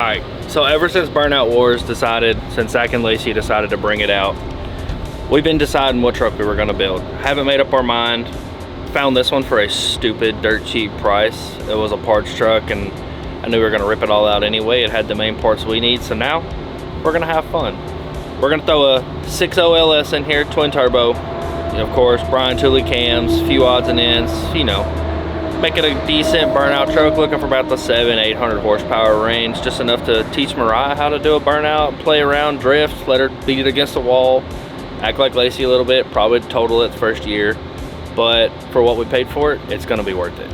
Alright, so ever since Burnout Wars since Zach and Lacey decided to bring it out, we've been deciding what truck we were gonna build. Haven't made up our mind. Found this one for a stupid, dirt cheap price. It was a parts truck and I knew we were gonna rip it all out anyway. It had the main parts we need, so now we're gonna have fun. We're gonna throw a 6.0 LS in here, twin turbo. Of course, Brian Tooley cams, few odds and ends, you know. Make it a decent burnout truck, looking for about the 700-800 horsepower range, just enough to teach Mariah how to do a burnout, play around, drift, let her beat it against the wall, act like Lacey a little bit, probably total it the first year, but for what we paid for it, it's gonna be worth it.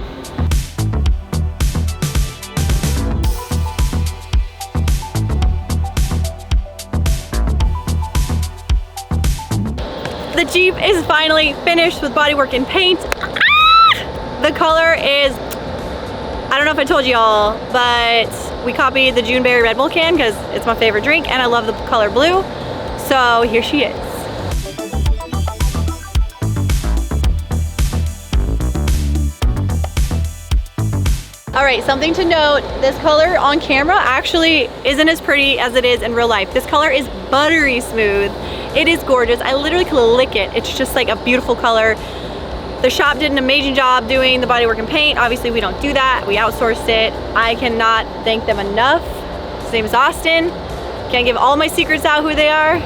The Jeep is finally finished with bodywork and paint. The color is, I don't know if I told you all, but we copied the Juneberry Red Bull can because it's my favorite drink and I love the color blue. So here she is. All right, something to note, this color on camera actually isn't as pretty as it is in real life. This color is buttery smooth. It is gorgeous. I literally could lick it. It's just like a beautiful color. The shop did an amazing job doing the bodywork and paint. Obviously we don't do that, we outsourced it. I cannot thank them enough. His name is Austin. Can't give all my secrets out who they are.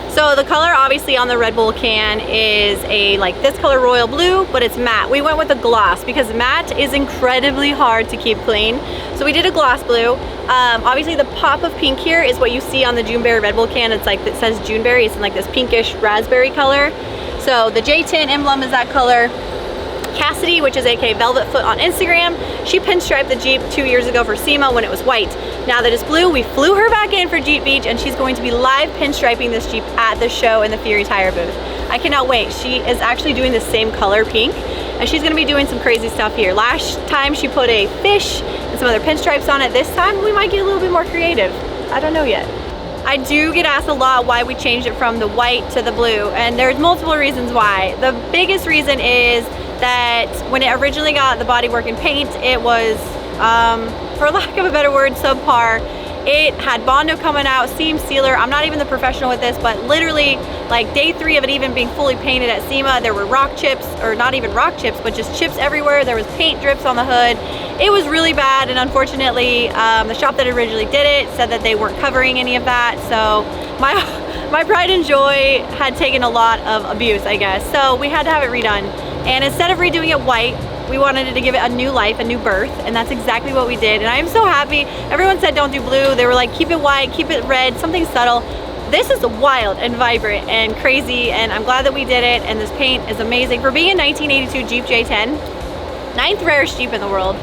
So the color obviously on the Red Bull can is like this color royal blue, but it's matte. We went with a gloss because matte is incredibly hard to keep clean. So we did a gloss blue. Obviously the pop of pink here is what you see on the Juneberry Red Bull can. It's like, it says Juneberry, it's in like this pinkish raspberry color. So the J10 emblem is that color. Cassidy, which is aka Velvet Foot on Instagram, she pinstriped the Jeep 2 years ago for SEMA when it was white. Now that it's blue, we flew her back in for Jeep Beach and she's going to be live pinstriping this Jeep at the show in the Fury Tire booth. I cannot wait. She is actually doing the same color pink and she's gonna be doing some crazy stuff here. Last time she put a fish and some other pinstripes on it. This time we might get a little bit more creative. I don't know yet. I do get asked a lot why we changed it from the white to the blue, and there's multiple reasons why. The biggest reason is that when it originally got the bodywork and paint, it was, for lack of a better word, subpar. It had Bondo coming out, seam sealer. I'm not even the professional with this, but literally like day 3 of it even being fully painted at SEMA, there were rock chips, or not even rock chips, but just chips everywhere. There was paint drips on the hood. It was really bad, and unfortunately, the shop that originally did it said that they weren't covering any of that. So my pride and joy had taken a lot of abuse, I guess. So we had to have it redone. And instead of redoing it white, we wanted to give it a new life, a new birth, and that's exactly what we did. And I am so happy. Everyone said don't do blue. They were like, keep it white, keep it red, something subtle. This is wild and vibrant and crazy, and I'm glad that we did it, and this paint is amazing. For being a 1982 Jeep J10, 9th rarest Jeep in the world,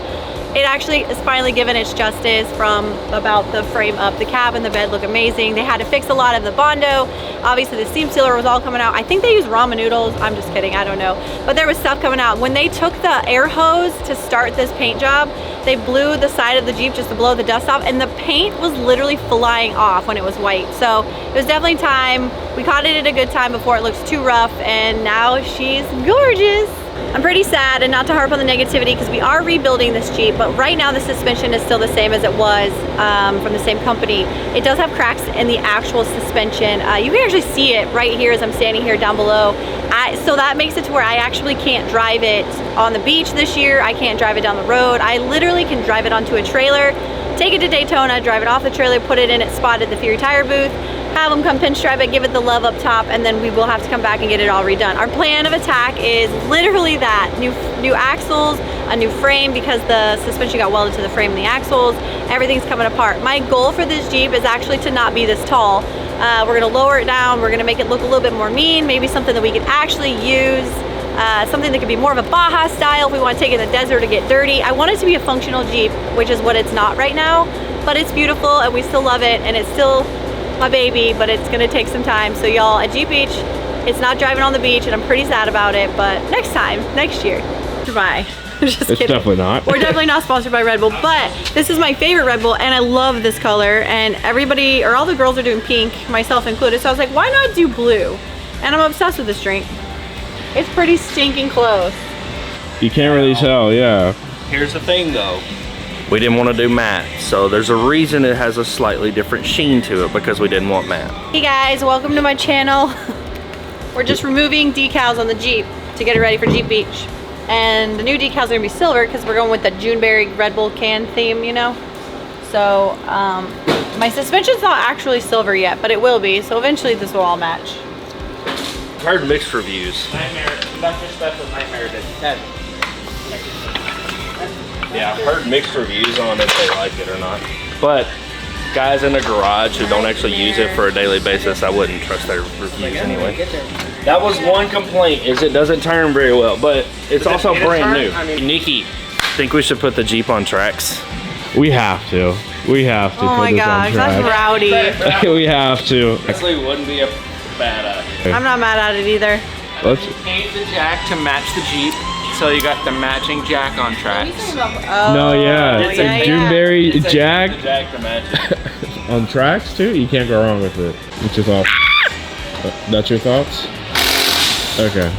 it actually is finally given its justice from about the frame up. The cab and the bed look amazing. They had to fix a lot of the Bondo. Obviously the seam sealer was all coming out. I think they used ramen noodles. I'm just kidding, I don't know. But there was stuff coming out. When they took the air hose to start this paint job, they blew the side of the Jeep just to blow the dust off, and the paint was literally flying off when it was white. So it was definitely time. We caught it at a good time before it looks too rough, and now she's gorgeous. I'm pretty sad, and not to harp on the negativity because we are rebuilding this Jeep, but right now the suspension is still the same as it was from the same company. It does have cracks in the actual suspension. You can actually see it right here as I'm standing here down below. So that makes it to where I actually can't drive it on the beach this year. I can't drive it down the road. I literally can drive it onto a trailer, take it to Daytona, drive it off the trailer, put it in its spot at the Fury Tire booth, have them come pinstripe it, give it the love up top, and then we will have to come back and get it all redone. Our plan of attack is literally that. New axles, a new frame because the suspension got welded to the frame and the axles. Everything's coming apart. My goal for this Jeep is actually to not be this tall. We're gonna lower it down. We're gonna make it look a little bit more mean, maybe something that we could actually use. Something that could be more of a Baja style if we want to take it in the desert to get dirty. I want it to be a functional Jeep, which is what it's not right now, but it's beautiful and we still love it, and it's still my baby, but it's gonna take some time. So y'all, at Jeep Beach, it's not driving on the beach, and I'm pretty sad about it, but next time, next year. Goodbye. Just it's kidding. Definitely not. We're definitely not sponsored by Red Bull, but this is my favorite Red Bull, and I love this color, and everybody, or all the girls are doing pink, myself included, so I was like, why not do blue? And I'm obsessed with this drink. It's pretty stinking close. You can't really tell, yeah. Here's the thing though. We didn't want to do matte, so there's a reason it has a slightly different sheen to it because we didn't want matte. Hey guys, welcome to my channel. We're just removing decals on the Jeep to get it ready for Jeep Beach. And the new decals are gonna be silver because we're going with the Juneberry Red Bull can theme, you know? So, my suspension's not actually silver yet, but it will be, so eventually this will all match. I've heard mixed reviews. Nightmare. Dr. Special Nightmare did. Yeah, I've heard mixed reviews on if they like it or not. But guys in the garage who don't actually use it for a daily basis, I wouldn't trust their reviews anyway. That was one complaint, is it doesn't turn very well, but it's also brand new. Nikki, think we should put the Jeep on tracks? We have to. We have to. Oh put my this on gosh, that's track. rowdy. We have to. Honestly, wouldn't be a bad idea. I'm not mad at it either. Let's. Paint the jack to match the Jeep, so you got the matching jack on tracks. Oh, No, yeah. It's a Juneberry It's a Jack Jack to match it. on tracks too. You can't go wrong with it. What's your thoughts? That's your thoughts? Okay.